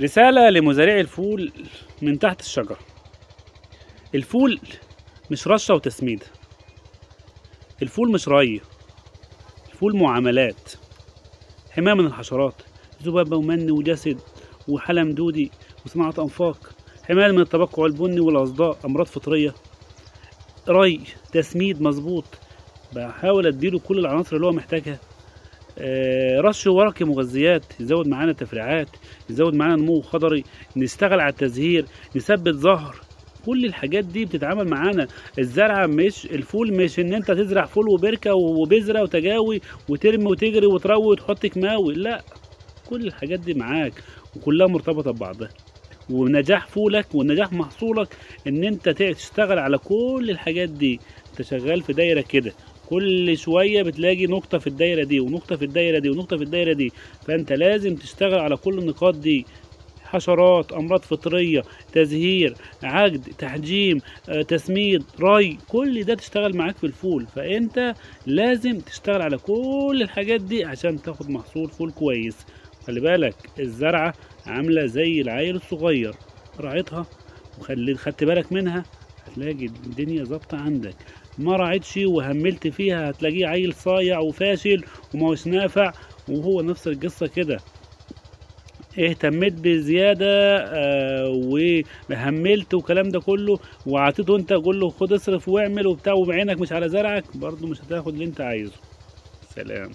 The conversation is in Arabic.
رسالة لمزارعي الفول من تحت الشجرة. الفول مش رشة وتسميد، الفول مش ري، الفول معاملات، حماية من الحشرات، ذبابة ومن وجسد وحلم دودي وصناعة أنفاق، حماية من التبقع البني والأصداء، أمراض فطرية، ري، تسميد مظبوط، بحاول أديله كل العناصر اللي هو محتاجها. رش ورقي مغذيات يزود معانا تفريعات، يزود معانا نمو خضري، نشتغل على التزهير، نثبت زهر. كل الحاجات دي بتتعامل معانا. الزرعه مش الفول، مش ان انت تزرع فول وبركه وبذره وتجاوي وترمي وتجري وتروي وتحط كيماوي، لا، كل الحاجات دي معاك وكلها مرتبطه ببعضها. ونجاح فولك ونجاح محصولك ان انت تشتغل على كل الحاجات دي. انت شغال في دايره كده، كل شويه بتلاقي نقطه في الدايره دي ونقطه في الدايره دي ونقطه في الدايره دي، فانت لازم تشتغل على كل النقاط دي. حشرات، امراض فطريه، تزهير، عجد، تحجيم، تسميد، ري، كل ده تشتغل معاك في الفول. فانت لازم تشتغل على كل الحاجات دي عشان تاخد محصول فول كويس. خلي بالك الزرعه عامله زي العيل الصغير، راعيتها خدت بالك منها هتلاقي الدنيا ظابطه عندك. ما راعيتش وهملت فيها هتلاقيه عيل صايع وفاشل وماهوش نافع. وهو نفس القصه كده، اهتميت بزياده وهملت والكلام ده كله وعطيته انت قول له خد اصرف واعمل وبتاع وبعينك مش على زرعك، برضه مش هتاخد اللي انت عايزه. سلام.